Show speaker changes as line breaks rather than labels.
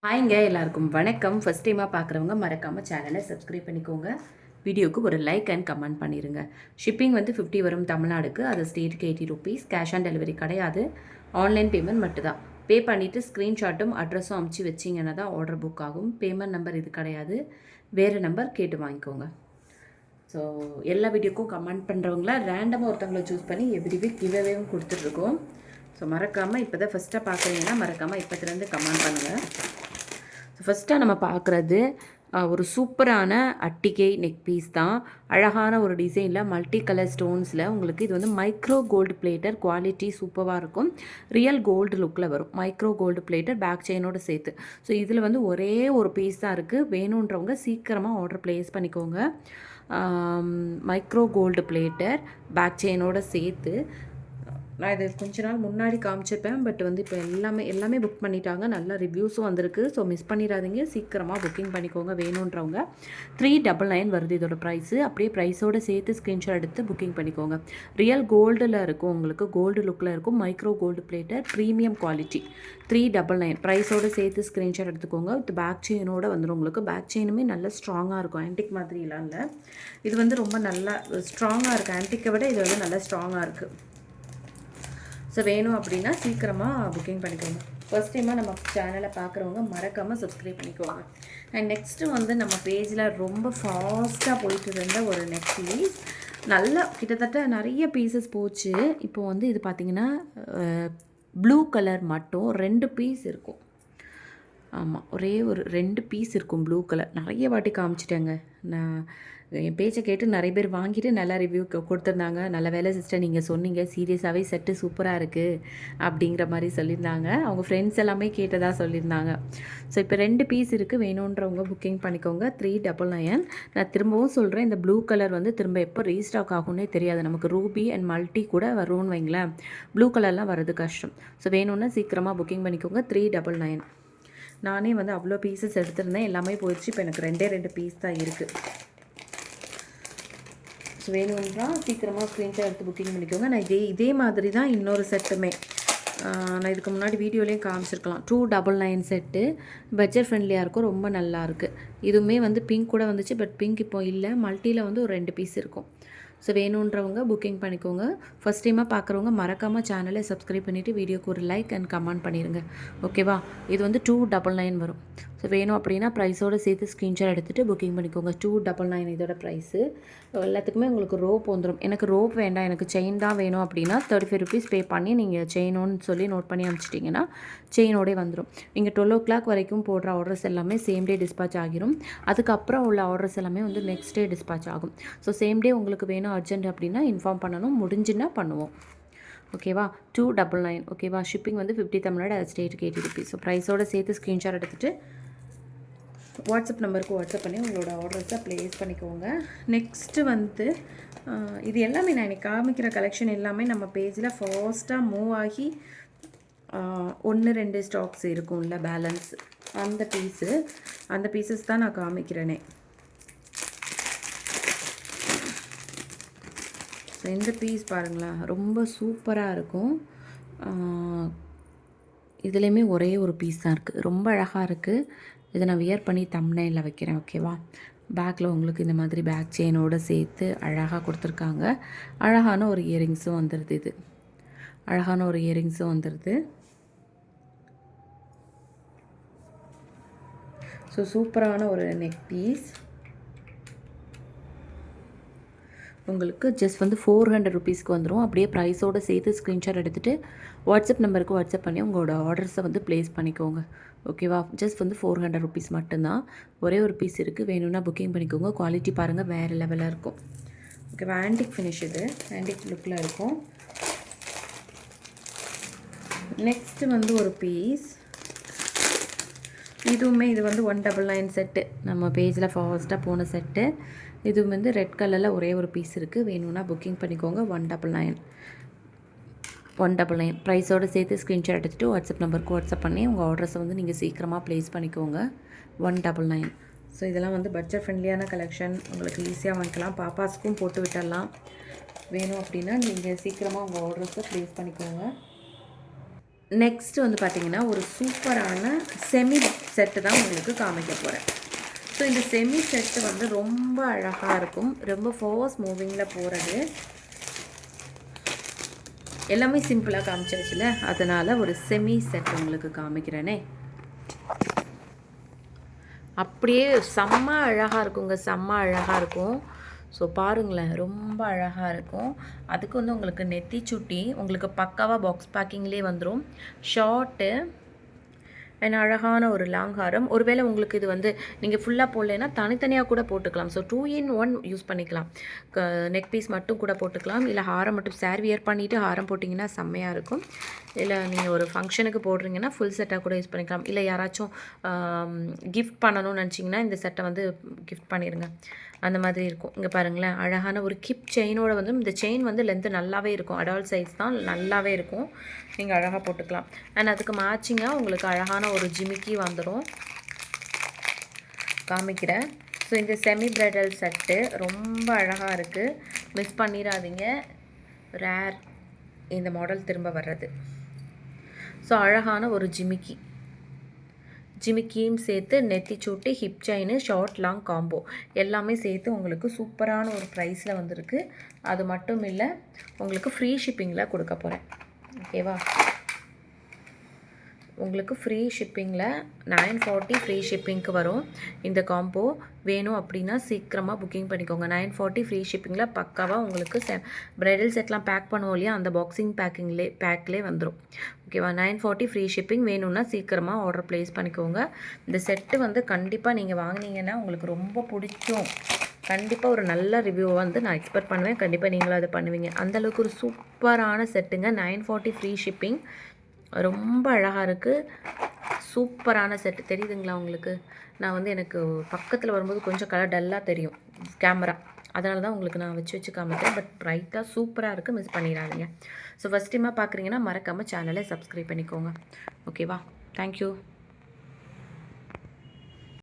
ஹாய்ங்க, எல்லாருக்கும் வணக்கம். ஃபஸ்ட் டைமாக பார்க்குறவங்க மறக்காமல் சேனலை சப்ஸ்கிரைப் பண்ணிக்கோங்க. வீடியோவுக்கு ஒரு லைக் அண்ட் கமெண்ட் பண்ணிடுங்க. ஷிப்பிங் வந்து 50 வரும் தமிழ்நாடுக்கு. அது ஸ்டேட்டுக்கு 80 ருபீஸ். கேஷ் ஆன் டெலிவரி கிடையாது. ஆன்லைன் பேமெண்ட் மட்டும்தான். பே பண்ணிவிட்டு ஸ்க்ரீன்ஷாட்டும் அட்ரஸும் அமுச்சு வச்சிங்கன்னா தான் ஆர்டர் புக் ஆகும். பேமெண்ட் நம்பர் இது கிடையாது, வேறு நம்பர் கேட்டு வாங்கிக்கோங்க. ஸோ எல்லா வீடியோக்கும் கமெண்ட் பண்ணுறவங்கள ரேண்டமாக ஒருத்தவங்களை சூஸ் பண்ணி எவ்ரி வீக் கிவ்அவேவும் கொடுத்துட்ருக்கோம். ஸோ மறக்காமல் இப்போ தான் ஃபஸ்ட்டாக பார்க்குறீங்கன்னா மறக்காமல் இப்போத்துலேருந்து கமெண்ட் பண்ணுங்கள். ஃபஸ்ட்டாக நம்ம பார்க்குறது ஒரு சூப்பரான அட்டிகை நெக் பீஸ் தான். அழகான ஒரு டிசைனில் மல்டி கலர் ஸ்டோன்ஸில் உங்களுக்கு இது வந்து மைக்ரோ கோல்டு பிளேட்டர். குவாலிட்டி சூப்பராக இருக்கும். ரியல் கோல்டு லுக்கில் வரும். மைக்ரோ கோல்டு பிளேட்டர் பேக் செயினோடு சேர்த்து. ஸோ இதில் வந்து ஒரே ஒரு பீஸ் தான் இருக்குது. வேணுன்றவங்க சீக்கிரமாக ஆர்டர் ப்ளேஸ் பண்ணிக்கோங்க. மைக்ரோ கோல்டு பிளேட்டர் பேக் செயினோடு சேர்த்து. நான் இது கொஞ்ச நாள் முன்னாடி காமிச்சிருப்பேன், பட் வந்து இப்போ எல்லாமே புக் பண்ணிட்டாங்க. நல்ல ரிவ்யூஸும் வந்திருக்கு. ஸோ மிஸ் பண்ணிடாதீங்க, சீக்கிரமாக புக்கிங் பண்ணிக்கோங்க வேணுன்றவங்க. 399 வருது இதோட ப்ரைஸு. அப்படியே ப்ரைஸோடு சேர்த்து ஸ்க்ரீன்ஷாட் எடுத்து புக்கிங் பண்ணிக்கோங்க. ரியல் கோல்டில் இருக்கும், உங்களுக்கு கோல்டு லுக்கில் இருக்கும். Micro gold platter, premium quality. 399 ப்ரைஸோடு சேர்த்து ஸ்க்ரீன்ஷாட் எடுத்துக்கோங்க. வித் பேக் செயினோட வந்துடும் உங்களுக்கு. பேக் செயினுமே நல்ல ஸ்ட்ராங்காக இருக்கும், ஆன்டிக் மாதிரிலாம் இல்லை. இது வந்து ரொம்ப நல்லா ஸ்ட்ராங்காக இருக்குது. ஆன்டிக்கை விட இது வந்து நல்லா ஸ்ட்ராங்காக இருக்குது. ஸோ வேணும் அப்படின்னா சீக்கிரமாக புக்கிங் பண்ணிக்கோங்க. ஃபர்ஸ்ட் டைமாக நம்ம சேனலை பார்க்குறவங்க மறக்காமல் சப்ஸ்கிரைப் பண்ணிக்கோங்க. அண்ட் நெக்ஸ்ட்டு வந்து நம்ம பேஜில் ரொம்ப ஃபாஸ்ட்டாக போயிட்டு இருந்த ஒரு நெக் பீஸ். நல்லா கிட்டத்தட்ட நிறைய பீசஸ் போச்சு. இப்போது வந்து இது பார்த்திங்கன்னா ப்ளூ கலர் மட்டும் 2 பீஸ் இருக்கும். ஆமாம், ஒரே ஒரு 2 பீஸ் இருக்கும் ப்ளூ கலர். நிறைய வாட்டி காமிச்சிட்டேங்க. நான் என் பேச்சை கேட்டு நிறைய பேர் வாங்கிட்டு நல்லா ரிவ்யூ கொடுத்துருந்தாங்க. நல்ல வேலை சிஸ்டர், நீங்கள் சொன்னீங்க, சீரியஸாகவே செட்டு சூப்பராக இருக்குது அப்படிங்கிற மாதிரி சொல்லியிருந்தாங்க. அவங்க ஃப்ரெண்ட்ஸ் எல்லாமே கேட்டதாக சொல்லியிருந்தாங்க. ஸோ இப்போ 2 பீஸ் இருக்குது. வேணுன்றவங்க புக்கிங் பண்ணிக்கோங்க. 399. நான் திரும்பவும் சொல்கிறேன், இந்த ப்ளூ கலர் வந்து திரும்ப எப்போ ரீஸ்டாக் ஆகும்னே தெரியாது. நமக்கு ரூபி அண்ட் மல்டி கூட வரும்னு வைங்களேன். ப்ளூ கலர்லாம் வர்றது கஷ்டம். ஸோ வேணும்னா சீக்கிரமாக புக்கிங் பண்ணிக்கோங்க. 399. நானே வந்து அவ்வளோ பீசஸ் எடுத்திருந்தேன், எல்லாமே போயிடுச்சு. இப்போ எனக்கு 2 பீஸ் தான் இருக்குது. ஸோ வேணும்னா சீக்கிரமாக ஸ்க்ரீன்ஷாட் எடுத்து புக்கிங் பண்ணிக்கோங்க. நான் இதே மாதிரி தான் இன்னொரு செட்டுமே நான் இதுக்கு முன்னாடி வீடியோலேயும் காமிச்சிருக்கலாம். 299 செட்டு. பட்ஜெட் ஃப்ரெண்ட்லியாக இருக்கும், ரொம்ப நல்லா இருக்குது. இதுவுமே வந்து பிங்க் கூட வந்துச்சு, பட் பிங்க் இப்போ இல்லை. மல்டியில் வந்து ஒரு 2 பீஸ் இருக்கும். ஸோ வேணுன்றவங்க புக்கிங் பண்ணிக்கோங்க. ஃபஸ்ட் டைமாக பார்க்குறவங்க மறக்காமல் சேனலை சப்ஸ்கிரைப் பண்ணிவிட்டு வீடியோக்கு ஒரு லைக் அண்ட் கமெண்ட் பண்ணிடுங்க. ஓகேவா? இது வந்து 299 வரும். ஸோ வேணும் அப்படின்னா ப்ரைஸோடு சேர்த்து ஸ்க்ரீன்ஷாட் எடுத்துகிட்டு புக்கிங் பண்ணிக்கோங்க. 299 இதோட ப்ரைஸு. எல்லாத்துக்குமே உங்களுக்கு ரோப் வந்துடும். எனக்கு ரோப் வேண்டாம், எனக்கு செயின் தான் வேணும் அப்படின்னா 35 ருபீஸ் பே பண்ணி நீங்கள் செயினோன்னு சொல்லி நோட் பண்ணி அனுப்பிச்சிட்டிங்கன்னா செயினோடே வந்துடும். நீங்கள் 12 o'clock வரைக்கும் போடுற ஆர்டர்ஸ் எல்லாமே சேம் டே டிஸ்பாச் ஆகிரும். அதுக்கப்புறம் உள்ள ஆர்டர்ஸ் எல்லாமே வந்து நெக்ஸ்ட் டே டிஸ்பாச் ஆகும். ஸோ சேம் டே உங்களுக்கு வேணும் அர்ஜென்ட் அப்படின்னா இன்ஃபார்ம் பண்ணணும். முடிஞ்சுன்னா பண்ணுவோம். ஓகேவா? 299. ஓகேவா? ஷிப்பிங் வந்து 50 தமிழ்நாடு, அது ஸ்டேட்டுக்கு 80 ருபீஸ். ஸோ ப்ரைஸோடு சேர்த்து ஸ்க்ரீன்ஷாட் எடுத்துகிட்டு வாட்ஸ்அப் நம்பருக்கு வாட்ஸ்அப் பண்ணி உங்களோட ஆர்டர்ஸை ப்ளேஸ் பண்ணிக்கோங்க. நெக்ஸ்ட்டு வந்து இது எல்லாமே நான் இன்றைக்கி காமிக்கிற கலெக்ஷன் எல்லாமே நம்ம பேஜில் ஃபாஸ்ட்டாக மூவ் ஆகி 1-2 ஸ்டாக்ஸ் இருக்கும்ல பேலன்ஸ், அந்த பீசஸ் தான் நான் காமிக்கிறேனே. ஸோ இந்த பீஸ் பாருங்களேன், ரொம்ப சூப்பராக இருக்கும். இதுலேயுமே ஒரே ஒரு பீஸ் தான் இருக்குது. ரொம்ப அழகாக இருக்குது. இதை நான் வியர் பண்ணி தம்ப்நெயிலில் வைக்கிறேன். ஓகேவா? பேக்கில் உங்களுக்கு இந்த மாதிரி பேக் செயினோடு சேர்த்து அழகாக கொடுத்துருக்காங்க. அழகான ஒரு இயரிங்ஸும் வந்துடுது. இது அழகான ஒரு இயரிங்ஸும் வந்துடுது. ஸோ சூப்பரான ஒரு நெக் பீஸ். உங்களுக்கு ஜஸ்ட் வந்து 400 ருபீஸ்க்கு வந்துடும். அப்படியே ப்ரைஸோடு சேர்த்து ஸ்க்ரீன்ஷாட் எடுத்துகிட்டு வாட்ஸ்அப் நம்பருக்கு வாட்ஸ்அப் பண்ணி உங்களோட ஆர்டர்ஸை வந்து ப்ளேஸ் பண்ணிக்கோங்க. ஓகேவா? ஜஸ்ட் வந்து 400 ருபீஸ் மட்டும்தான். ஒரே ஒரு பீஸ் இருக்குது. வேணும்னா புக்கிங் பண்ணிக்கோங்க. குவாலிட்டி பாருங்கள், வேறு லெவலாக இருக்கும். ஓகேவா? ஆன்டிக் ஃபினிஷ், இது ஆன்டிக் லுக்கில் இருக்கும். நெக்ஸ்ட்டு வந்து ஒரு பீஸ். இதுவுமே இது வந்து 199 செட்டு. நம்ம பேஜில் ஃபாஸ்ட்டாக போன செட்டு. இது வந்து ரெட் கலரில் ஒரே ஒரு பீஸ் இருக்குது. வேணும்னா புக்கிங் பண்ணிக்கோங்க. 199 ப்ரைஸோடு சேர்த்து ஸ்க்ரீன்ஷாட் எடுத்துகிட்டு வாட்ஸ்அப் நம்பருக்கு வாட்ஸ்அப் பண்ணி உங்கள் ஆர்டர்ஸை வந்து நீங்கள் சீக்கிரமாக ப்ளேஸ் பண்ணிக்கோங்க. 199. ஸோ இதெல்லாம் வந்து பட்ஜெட் ஃப்ரெண்ட்லியான கலெக்ஷன். உங்களுக்கு ஈஸியாக வாங்கிக்கலாம். பாப்பாஸுக்கும் போட்டு விட்டுடலாம். வேணும் அப்படின்னா நீங்கள் சீக்கிரமாக உங்கள் ஆர்டர்ஸை ப்ளேஸ் பண்ணிக்கோங்க. நெக்ஸ்ட் வந்து பார்த்திங்கன்னா ஒரு சூப்பரான செமி செட்டு தான் உங்களுக்கு காமிக்க போகிறேன். ஸோ இந்த செமி செட்டு வந்து ரொம்ப அழகாக இருக்கும், ரொம்ப ஃபாஸ்ட் மூவிங்கில் போகிறது. எல்லாமே சிம்பிளாக காமிச்சாச்சுல, அதனால் ஒரு செமி செட் உங்களுக்கு காமிக்கிறேனே. அப்படியே செம்ம அழகாக இருக்குங்க, செம்ம அழகாக இருக்கும். ஸோ பாருங்களேன், ரொம்ப அழகாக இருக்கும். அதுக்கு வந்து உங்களுக்கு நெத்தி சுட்டி உங்களுக்கு பக்காவாக பாக்ஸ் பேக்கிங்லேயே வந்துடும். ஷார்ட்டு அண்ட் அழகான ஒரு லாங் ஹாரம். ஒருவேளை உங்களுக்கு இது வந்து நீங்கள் ஃபுல்லாக போடலைன்னா தனித்தனியாக கூட போட்டுக்கலாம். ஸோ 2 in 1 யூஸ் பண்ணிக்கலாம். நெக் பீஸ் மட்டும் கூட போட்டுக்கலாம், இல்லை ஹாரம் மட்டும் சாரி வியர் பண்ணிவிட்டு ஹாரம் போட்டிங்கன்னா செம்மையாக இருக்கும். இல்லை நீங்கள் ஒரு ஃபங்க்ஷனுக்கு போடுறீங்கன்னா ஃபுல் செட்டாக கூட யூஸ் பண்ணிக்கலாம். இல்லை யாராச்சும் கிஃப்ட் பண்ணணும்னு நினச்சிங்கன்னா இந்த செட்டை வந்து கிஃப்ட் பண்ணிடுங்க, அந்த மாதிரி இருக்கும். இங்கே பாருங்களேன், அழகான ஒரு கிப் செயினோட வந்து இந்த செயின் வந்து லென்த்து நல்லாவே இருக்கும், அடால்ட் சைஸ் தான், நல்லாவே இருக்கும். நீங்கள் அழகாக போட்டுக்கலாம். அண்ட் அதுக்கு மேட்சிங்காக உங்களுக்கு அழகான ஒரு ஜிமிக்கி வந்துடும், காமிக்கிறேன். ஸோ இந்த செமி பிரைடல் செட்டு ரொம்ப அழகாக இருக்குது, மிஸ் பண்ணிடாதீங்க. ரேர் இந்த மாடல் திரும்ப வர்றது. ஸோ அழகான ஒரு ஜிமிக்கியும் சேர்த்து நெத்தி சூட்டி, hip chain, short long combo எல்லாமே சேர்த்து உங்களுக்கு சூப்பரான ஒரு ப்ரைஸில் வந்திருக்கு. அது மட்டும் இல்லை, உங்களுக்கு ஃப்ரீ ஷிப்பிங்கில் கொடுக்க போகிறேன். ஓகேவா? உங்களுக்கு ஃப்ரீ ஷிப்பிங்கில் 940 ஃப்ரீ ஷிப்பிங்க்கு வரும். இந்த காம்போ வேணும் அப்படின்னா சீக்கிரமாக புக்கிங் பண்ணிக்கோங்க. 940 ஃப்ரீ ஷிப்பிங்கில் பக்காவாக உங்களுக்கு ப்ரைடல் செட்லாம் பேக் பண்ணுவோம் இல்லையா, அந்த பாக்ஸிங் பேக்லேயே வந்துடும். ஓகேவா? 940 ஃப்ரீ ஷிப்பிங் வேணும்னா சீக்கிரமாக ஆர்டர் ப்ளேஸ் பண்ணிக்கோங்க. இந்த செட்டு வந்து கண்டிப்பாக நீங்கள் வாங்கினீங்கன்னா உங்களுக்கு ரொம்ப பிடிக்கும். கண்டிப்பாக ஒரு நல்ல ரிவ்யூ வந்து நான் எக்ஸ்பெக்ட் பண்ணுவேன். கண்டிப்பாக நீங்களும் அதை பண்ணுவீங்க. அந்தளவுக்கு ஒரு சூப்பரான செட்டுங்க. 940 ஃப்ரீ ஷிப்பிங், ரொம்ப அழகாக இருக்குது. சூப்பரான செட்டு தெரியுதுங்களா உங்களுக்கு? நான் வந்து எனக்கு பக்கத்தில் வரும்போது கொஞ்சம் கலர் டல்லாக தெரியும் கேமரா, அதனால தான் உங்களுக்கு நான் வச்சு காமிக்கிறேன். பட் ப்ரைட்டாக சூப்பராக இருக்குது, மிஸ் பண்ணிடாதீங்க. ஸோ ஃபஸ்ட் டைமாக பார்க்குறீங்கன்னா மறக்காமல் சேனலை சப்ஸ்கிரைப் பண்ணிக்கோங்க. ஓகேவா? தேங்க்யூ.